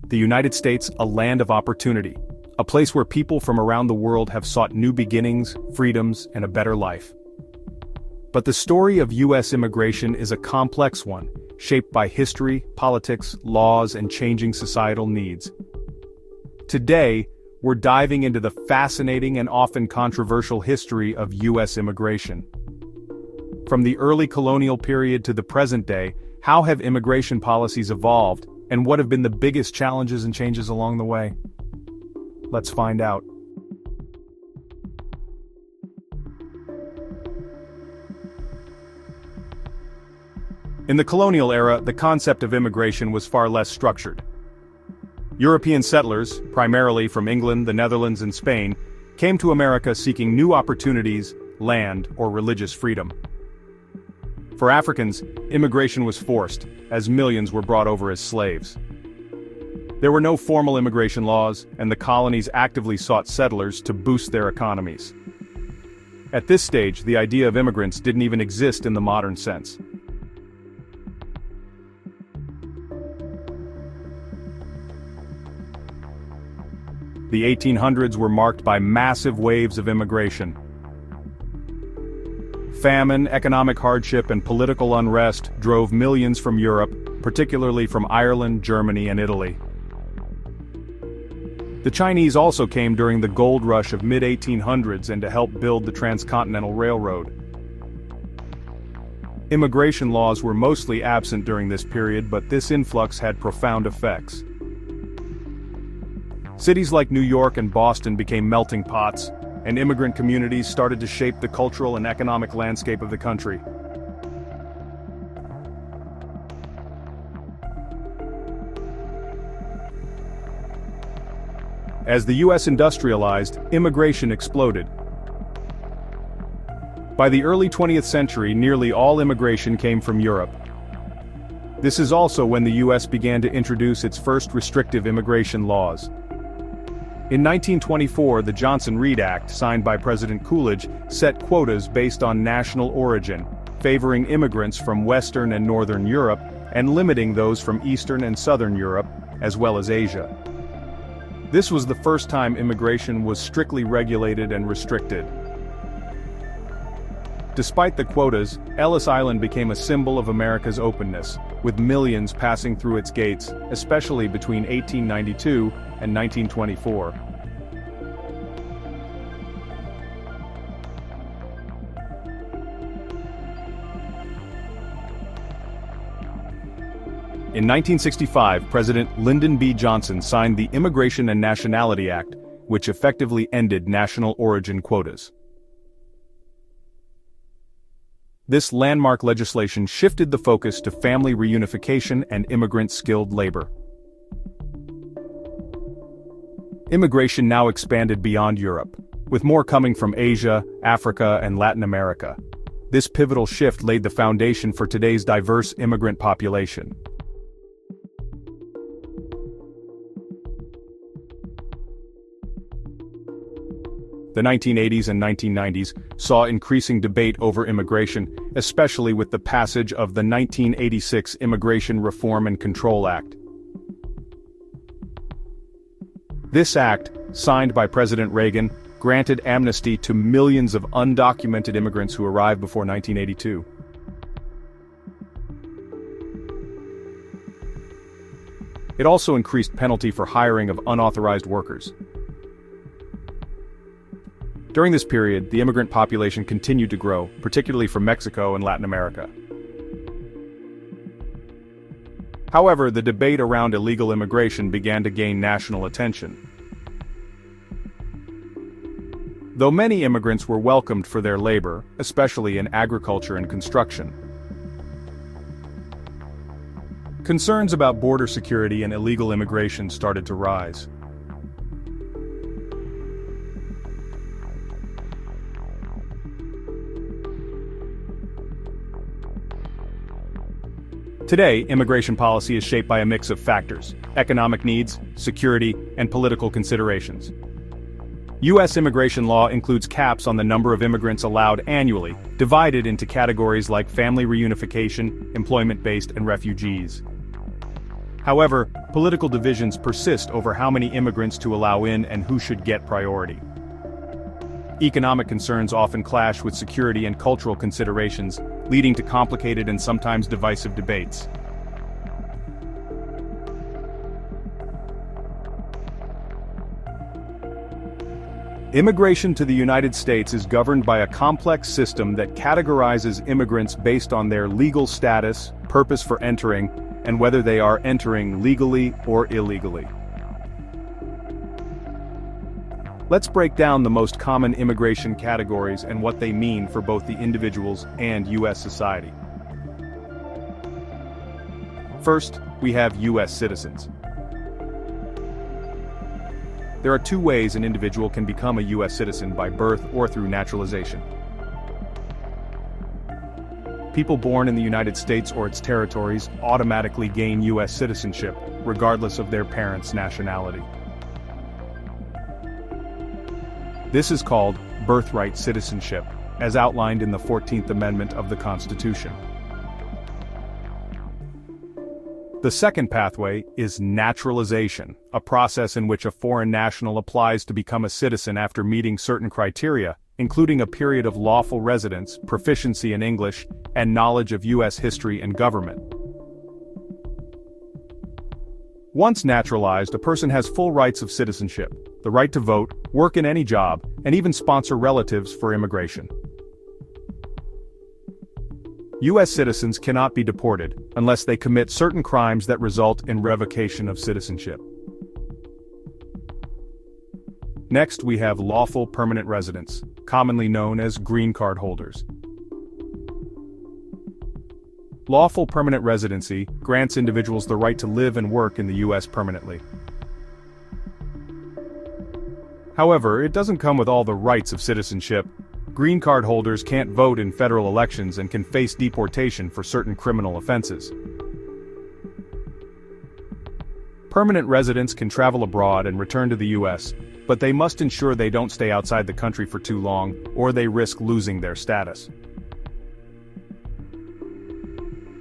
the United States a land of opportunity, a place where people from around the world have sought new beginnings, freedoms, and a better life. But the story of U.S. immigration is a complex one, shaped by history, politics, laws, and changing societal needs. Today, we're diving into the fascinating and often controversial history of U.S. immigration. From the early colonial period to the present day, how have immigration policies evolved, and what have been the biggest challenges and changes along the way? Let's find out. In the colonial era, the concept of immigration was far less structured. European settlers, primarily from England, the Netherlands, and Spain, came to America seeking new opportunities, land, or religious freedom. For Africans, immigration was forced, as millions were brought over as slaves. There were no formal immigration laws, and the colonies actively sought settlers to boost their economies. At this stage, the idea of immigrants didn't even exist in the modern sense. The 1800s were marked by massive waves of immigration. Famine, economic hardship, and political unrest drove millions from Europe, particularly from Ireland, Germany, and Italy. The Chinese also came during the gold rush of mid-1800s and to help build the Transcontinental Railroad. Immigration laws were mostly absent during this period, but this influx had profound effects. Cities like New York and Boston became melting pots, and immigrant communities started to shape the cultural and economic landscape of the country. As the U.S. industrialized, immigration exploded. By the early 20th century, nearly all immigration came from Europe. This is also when the U.S. began to introduce its first restrictive immigration laws. In 1924, the Johnson-Reed Act, signed by President Coolidge, set quotas based on national origin, favoring immigrants from Western and Northern Europe, and limiting those from Eastern and Southern Europe, as well as Asia. This was the first time immigration was strictly regulated and restricted. Despite the quotas, Ellis Island became a symbol of America's openness, with millions passing through its gates, especially between 1892 and 1924. In 1965, President Lyndon B. Johnson signed the Immigration and Nationality Act, which effectively ended national origin quotas. This landmark legislation shifted the focus to family reunification and immigrant skilled labor. Immigration now expanded beyond Europe, with more coming from Asia, Africa, and Latin America. This pivotal shift laid the foundation for today's diverse immigrant population. The 1980s and 1990s saw increasing debate over immigration, especially with the passage of the 1986 Immigration Reform and Control Act. This act, signed by President Reagan, granted amnesty to millions of undocumented immigrants who arrived before 1982. It also increased penalty for hiring of unauthorized workers. During this period, the immigrant population continued to grow, particularly from Mexico and Latin America. However, the debate around illegal immigration began to gain national attention. Though many immigrants were welcomed for their labor, especially in agriculture and construction, concerns about border security and illegal immigration started to rise. Today, immigration policy is shaped by a mix of factors: economic needs, security, and political considerations. U.S. immigration law includes caps on the number of immigrants allowed annually, divided into categories like family reunification, employment-based, and refugees. However, political divisions persist over how many immigrants to allow in and who should get priority. Economic concerns often clash with security and cultural considerations, leading to complicated and sometimes divisive debates. Immigration to the United States is governed by a complex system that categorizes immigrants based on their legal status, purpose for entering, and whether they are entering legally or illegally. Let's break down the most common immigration categories and what they mean for both the individuals and U.S. society. First, we have U.S. citizens. There are two ways an individual can become a U.S. citizen: by birth or through naturalization. People born in the United States or its territories automatically gain U.S. citizenship, regardless of their parents' nationality. This is called birthright citizenship, as outlined in the 14th Amendment of the Constitution. The second pathway is naturalization, a process in which a foreign national applies to become a citizen after meeting certain criteria, including a period of lawful residence, proficiency in English, and knowledge of U.S. history and government. Once naturalized, a person has full rights of citizenship, the right to vote, work in any job, and even sponsor relatives for immigration. U.S. citizens cannot be deported unless they commit certain crimes that result in revocation of citizenship. Next, we have lawful permanent residents, commonly known as green card holders. Lawful permanent residency grants individuals the right to live and work in the U.S. permanently. However, it doesn't come with all the rights of citizenship. Green card holders can't vote in federal elections and can face deportation for certain criminal offenses. Permanent residents can travel abroad and return to the U.S., but they must ensure they don't stay outside the country for too long, or they risk losing their status.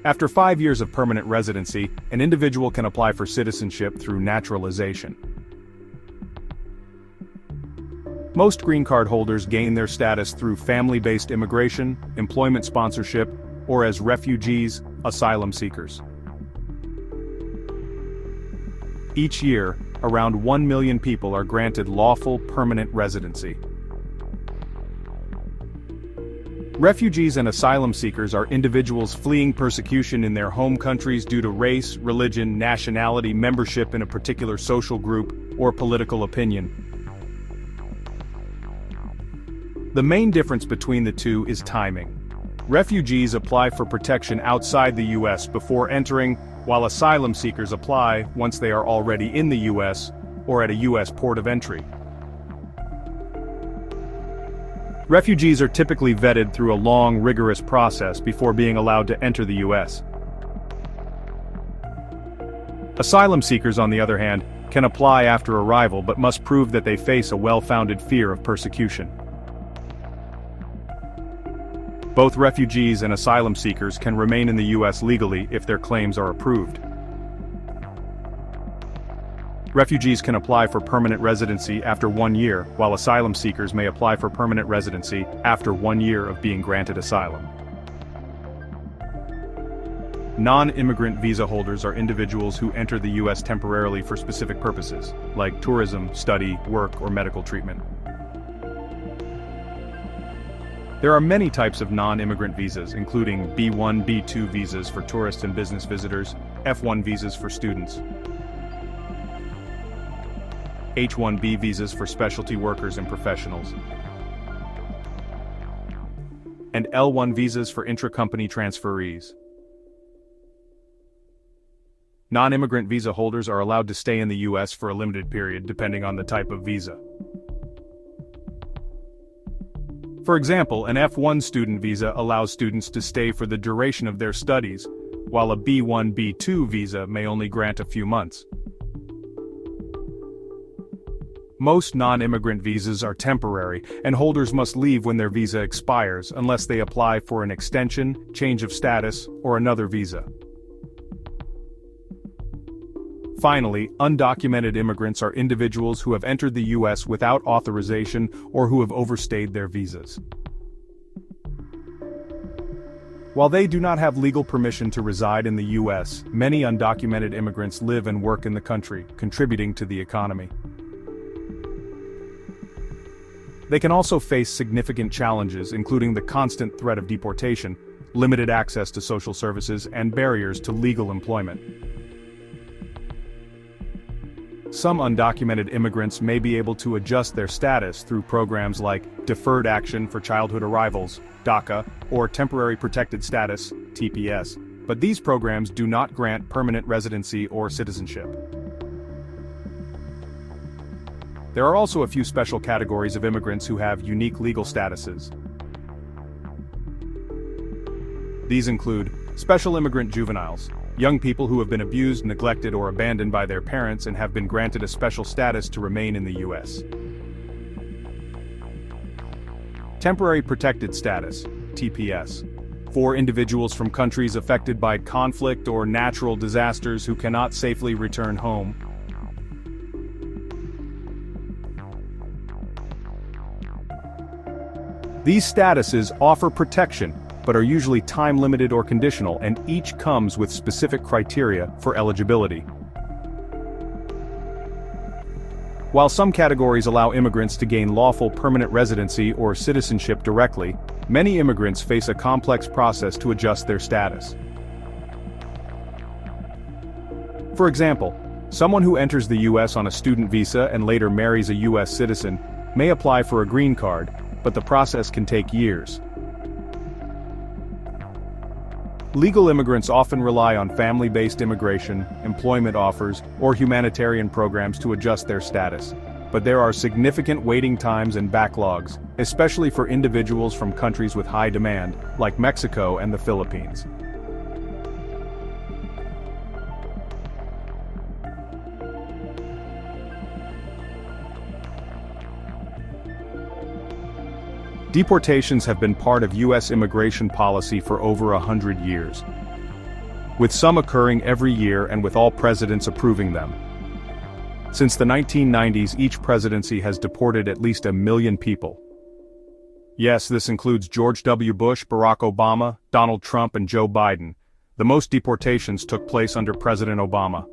After 5 years of permanent residency, an individual can apply for citizenship through naturalization. Most green card holders gain their status through family-based immigration, employment sponsorship, or as refugees, asylum seekers. Each year, around 1 million people are granted lawful permanent residency. Refugees and asylum seekers are individuals fleeing persecution in their home countries due to race, religion, nationality, membership in a particular social group, or political opinion. The main difference between the two is timing. Refugees apply for protection outside the U.S. before entering, while asylum seekers apply once they are already in the U.S. or at a U.S. port of entry. Refugees are typically vetted through a long, rigorous process before being allowed to enter the U.S. Asylum seekers, on the other hand, can apply after arrival but must prove that they face a well-founded fear of persecution. Both refugees and asylum seekers can remain in the U.S. legally if their claims are approved. Refugees can apply for permanent residency after 1 year, while asylum seekers may apply for permanent residency after 1 year of being granted asylum. Non-immigrant visa holders are individuals who enter the U.S. temporarily for specific purposes, like tourism, study, work, or medical treatment. There are many types of non-immigrant visas, including B1, B2 visas for tourists and business visitors, F1 visas for students, H1B visas for specialty workers and professionals, and L1 visas for intra-company transferees. Non-immigrant visa holders are allowed to stay in the U.S. for a limited period depending on the type of visa. For example, an F1 student visa allows students to stay for the duration of their studies, while a B1, B2 visa may only grant a few months. Most non-immigrant visas are temporary, and holders must leave when their visa expires unless they apply for an extension, change of status, or another visa. Finally, undocumented immigrants are individuals who have entered the U.S. without authorization or who have overstayed their visas. While they do not have legal permission to reside in the U.S., many undocumented immigrants live and work in the country, contributing to the economy. They can also face significant challenges, including the constant threat of deportation, limited access to social services, and barriers to legal employment. Some undocumented immigrants may be able to adjust their status through programs like Deferred Action for Childhood Arrivals, DACA, or Temporary Protected Status, TPS, but these programs do not grant permanent residency or citizenship. There are also a few special categories of immigrants who have unique legal statuses. These include special immigrant juveniles, young people who have been abused, neglected, or abandoned by their parents and have been granted a special status to remain in the U.S. Temporary Protected Status, TPS, for individuals from countries affected by conflict or natural disasters who cannot safely return home. These statuses offer protection, but are usually time-limited or conditional, and each comes with specific criteria for eligibility. While some categories allow immigrants to gain lawful permanent residency or citizenship directly, many immigrants face a complex process to adjust their status. For example, someone who enters the U.S. on a student visa and later marries a U.S. citizen may apply for a green card, but the process can take years. Legal immigrants often rely on family-based immigration, employment offers, or humanitarian programs to adjust their status. But there are significant waiting times and backlogs, especially for individuals from countries with high demand, like Mexico and the Philippines. Deportations have been part of U.S. immigration policy for over 100 years, with some occurring every year and with all presidents approving them. Since the 1990s, each presidency has deported at least 1 million people. Yes, this includes George W. Bush, Barack Obama, Donald Trump, and Joe Biden. The most deportations took place under President Obama.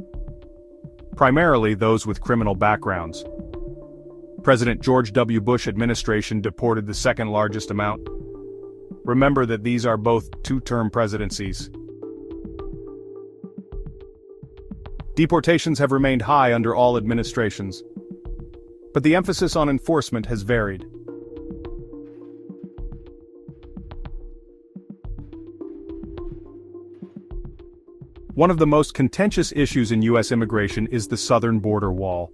Primarily those with criminal backgrounds. President George W. Bush administration deported the second largest amount. Remember that these are both two-term presidencies. Deportations have remained high under all administrations, but the emphasis on enforcement has varied. One of the most contentious issues in U.S. immigration is the southern border wall.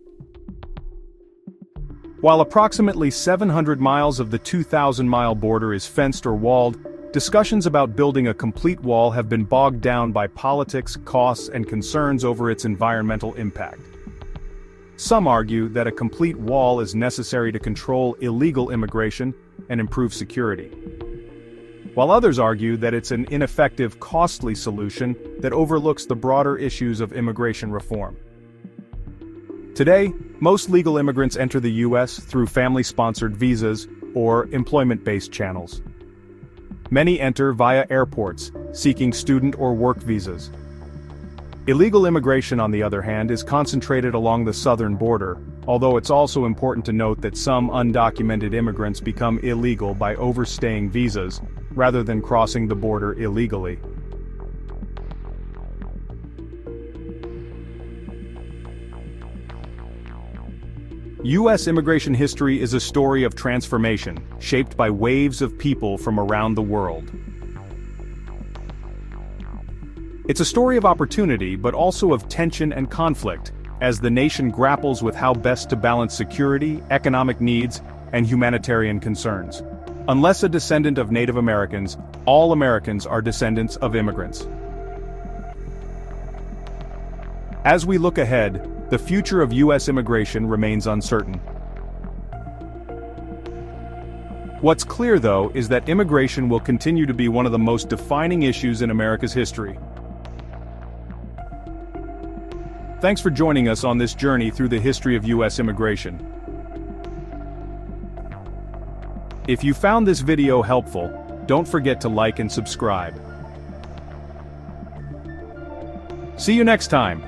While approximately 700 miles of the 2,000-mile border is fenced or walled, discussions about building a complete wall have been bogged down by politics, costs, and concerns over its environmental impact. Some argue that a complete wall is necessary to control illegal immigration and improve security, while others argue that it's an ineffective, costly solution that overlooks the broader issues of immigration reform. Today, most legal immigrants enter the U.S. through family-sponsored visas or employment-based channels. Many enter via airports, seeking student or work visas. Illegal immigration, on the other hand, is concentrated along the southern border, although it's also important to note that some undocumented immigrants become illegal by overstaying visas, rather than crossing the border illegally. U.S. immigration history is a story of transformation, shaped by waves of people from around the world. It's a story of opportunity, but also of tension and conflict, as the nation grapples with how best to balance security, economic needs, and humanitarian concerns. Unless a descendant of Native Americans, all Americans are descendants of immigrants. As we look ahead, the future of U.S. immigration remains uncertain. What's clear, though, is that immigration will continue to be one of the most defining issues in America's history. Thanks for joining us on this journey through the history of U.S. immigration. If you found this video helpful, don't forget to like and subscribe. See you next time.